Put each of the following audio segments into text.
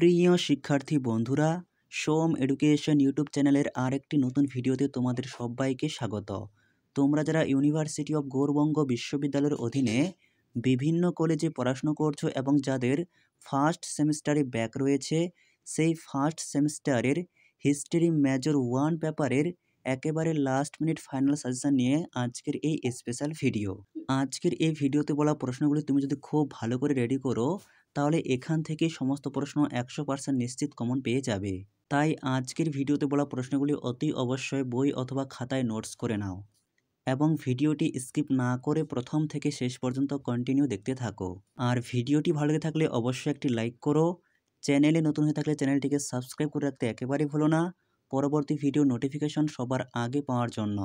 প্রিয় শিক্ষার্থী বন্ধুরা, সোম এডুকেশন ইউটিউব চ্যানেলের আরেকটি নতুন ভিডিওতে তোমাদের সবাইকে স্বাগত। তোমরা যারা ইউনিভার্সিটি অফ গৌড়বঙ্গ বিশ্ববিদ্যালয়ের অধীনে বিভিন্ন কলেজে পড়াশুনো করছো এবং যাদের ফার্স্ট সেমিস্টারে ব্যাক রয়েছে, সেই ফার্স্ট সেমিস্টারের হিস্ট্রি মেজর 1 পেপারের একেবারে লাস্ট মিনিট ফাইনাল সাজেশন নিয়ে আজকের এই স্পেশাল ভিডিও। আজকের এই ভিডিওতে বলা প্রশ্নগুলি তুমি যদি খুব ভালো করে রেডি করো, তাহলে এখান থেকে সমস্ত প্রশ্ন 100% নিশ্চিত কমন পেয়ে যাবে। তাই আজকের ভিডিওতে বলা প্রশ্নগুলি অতি অবশ্যই বই অথবা খাতায় নোটস করে নাও এবং ভিডিওটি স্কিপ না করে প্রথম থেকে শেষ পর্যন্ত কন্টিনিউ দেখতে থাকো। আর ভিডিওটি ভালো লেগে থাকলে অবশ্যই একটি লাইক করো। চ্যানেলে নতুন হয়ে থাকলে চ্যানেলটিকে সাবস্ক্রাইব করে রাখতে একেবারেই ভুলো না, পরবর্তী ভিডিও নোটিফিকেশন সবার আগে পাওয়ার জন্য।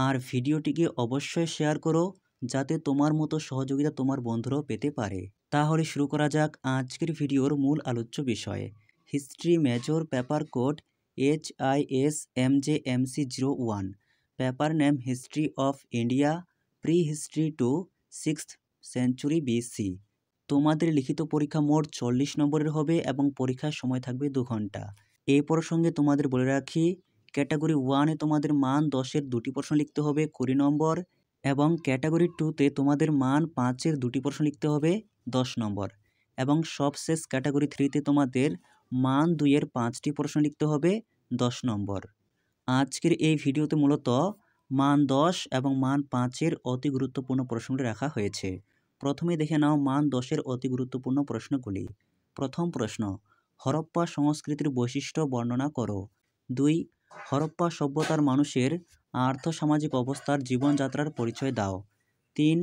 আর ভিডিওটিকে অবশ্যই শেয়ার করো যাতে তোমার মতো সহযোগিতা তোমার বন্ধুরাও পেতে পারে। তাহলে শুরু করা যাক আজকের ভিডিওর মূল আলোচ্য বিষয়, history major paper code HISMJMC01, paper name history of India, pre history to 6th century BC। তোমাদের লিখিত পরীক্ষা মোট 40 নম্বরের হবে এবং পরীক্ষার সময় থাকবে 2 ঘন্টা। এই প্রসঙ্গে তোমাদের বলে রাখি, ক্যাটাগরি 1-এ তোমাদের মান 10-এর 2টি প্রশ্ন লিখতে হবে 20 নম্বর এবং ক্যাটাগরি 2-তে তোমাদের মান 5-এর 2টি প্রশ্ন লিখতে হবে 10 নম্বর এবং সবশেষ ক্যাটাগরি 3-তে তোমাদের মান 2-এর 5টি প্রশ্ন লিখতে হবে 10 নম্বর। আজকের এই ভিডিওতে মূলত মান 10 এবং মান 5-এর অতি গুরুত্বপূর্ণ প্রশ্নগুলি রাখা হয়েছে। প্রথমে দেখে নাও মান 10-এর অতি গুরুত্বপূর্ণ প্রশ্নগুলি। প্রথম প্রশ্ন, হরপ্পা সংস্কৃতির বৈশিষ্ট্য বর্ণনা করো। 2, হরপ্পা সভ্যতার মানুষের আর্থসামাজিক অবস্থার জীবনযাত্রার পরিচয় দাও। 3,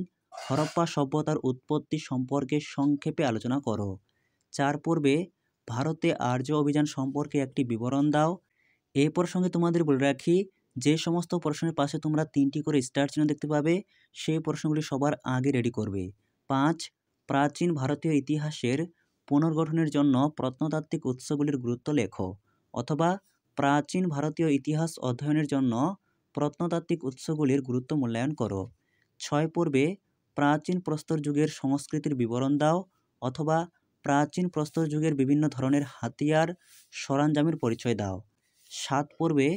হরপ্পা সভ্যতার উৎপত্তি সম্পর্কে সংক্ষেপে আলোচনা করো। 4 পর্বে ভারতে আর্য অভিযান সম্পর্কে একটি বিবরণ দাও। এই প্রসঙ্গে তোমাদের বলে রাখি, যে সমস্ত প্রশ্নের পাশে তোমরা 3টি করে স্টার চিহ্ন দেখতে পাবে, সেই প্রশ্নগুলি সবার আগে রেডি করবে। 5, প্রাচীন ভারতীয় ইতিহাসের পুনর্গঠনের জন্য প্রত্নতাত্ত্বিক উৎসগুলির গুরুত্ব লেখো, অথবা প্রাচীন ভারতীয় ইতিহাস অধ্যয়নের জন্য প্রত্নতাত্ত্বিক উৎসগুলির গুরুত্ব মূল্যায়ন করো। 6 পর্বে প্রাচীন প্রস্তর যুগের সংস্কৃতির বিবরণ দাও, অথবা প্রাচীন প্রস্তর যুগের বিভিন্ন ধরনের হাতিয়ার সরঞ্জামের পরিচয় দাও। 7 পর্বে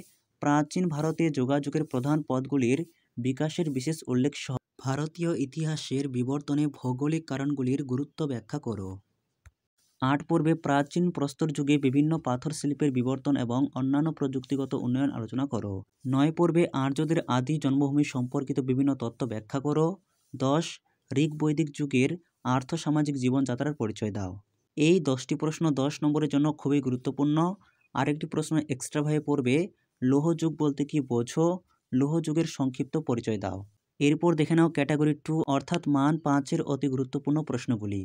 প্রাচীন ভারতে যোগাযোগের প্রধান পথগুলির বিকাশের বিশেষ উল্লেখ সহ ভারতীয় ইতিহাসের বিবর্তনে ভৌগোলিক কারণগুলির গুরুত্ব ব্যাখ্যা করো। 8 পর্বে প্রাচীন প্রস্তর যুগে বিভিন্ন পাথর শিল্পের বিবর্তন এবং অন্যান্য প্রযুক্তিগত উন্নয়ন আলোচনা করো। 9 পর্বে আর্যদের আদি জন্মভূমি সম্পর্কিত বিভিন্ন তথ্য ব্যাখ্যা করো। 10, ঋগ বৈদিক যুগের আর্থসামাজিক জীবনযাত্রার পরিচয় দাও। এই 10টি প্রশ্ন 10 নম্বরের জন্য খুবই গুরুত্বপূর্ণ। আরেকটি প্রশ্ন এক্সট্রাভাবে পড়বে, লৌহ যুগ বলতে কি বোঝো, লৌহ যুগের সংক্ষিপ্ত পরিচয় দাও। এরপর দেখে নাও ক্যাটাগরি 2 অর্থাৎ মান 5-এর অতি গুরুত্বপূর্ণ প্রশ্নগুলি।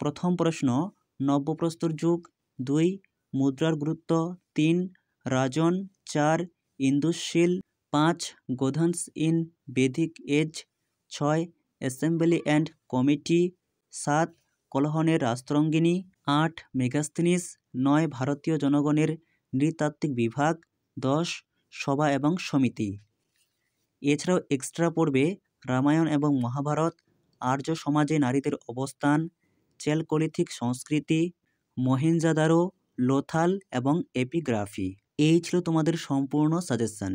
প্রথম প্রশ্ন, নব্যপ্রস্তর যুগ। 2, মুদ্রার গুরুত্ব। 3, রাজন। 4, ইন্দুস শিল। 5, গোধনস in Vedic age. 6, assembly and committee. 7, কলহনের রাষ্ট্রঙ্গিনী। 8, মেগাস্থিনিস। 9, ভারতীয় জনগণের নৃতাত্ত্বিক বিভাগ। 10, সভা এবং সমিতি। এছাড়াও এক্সট্রা পড়বে রামায়ণ এবং মহাভারত, আর্য সমাজে নারীদের অবস্থান, চেলকোলিথিক সংস্কৃতি, মহেঞ্জোদারো, লোথাল এবং এপিগ্রাফি। এই ছিল তোমাদের সম্পূর্ণ সাজেশন।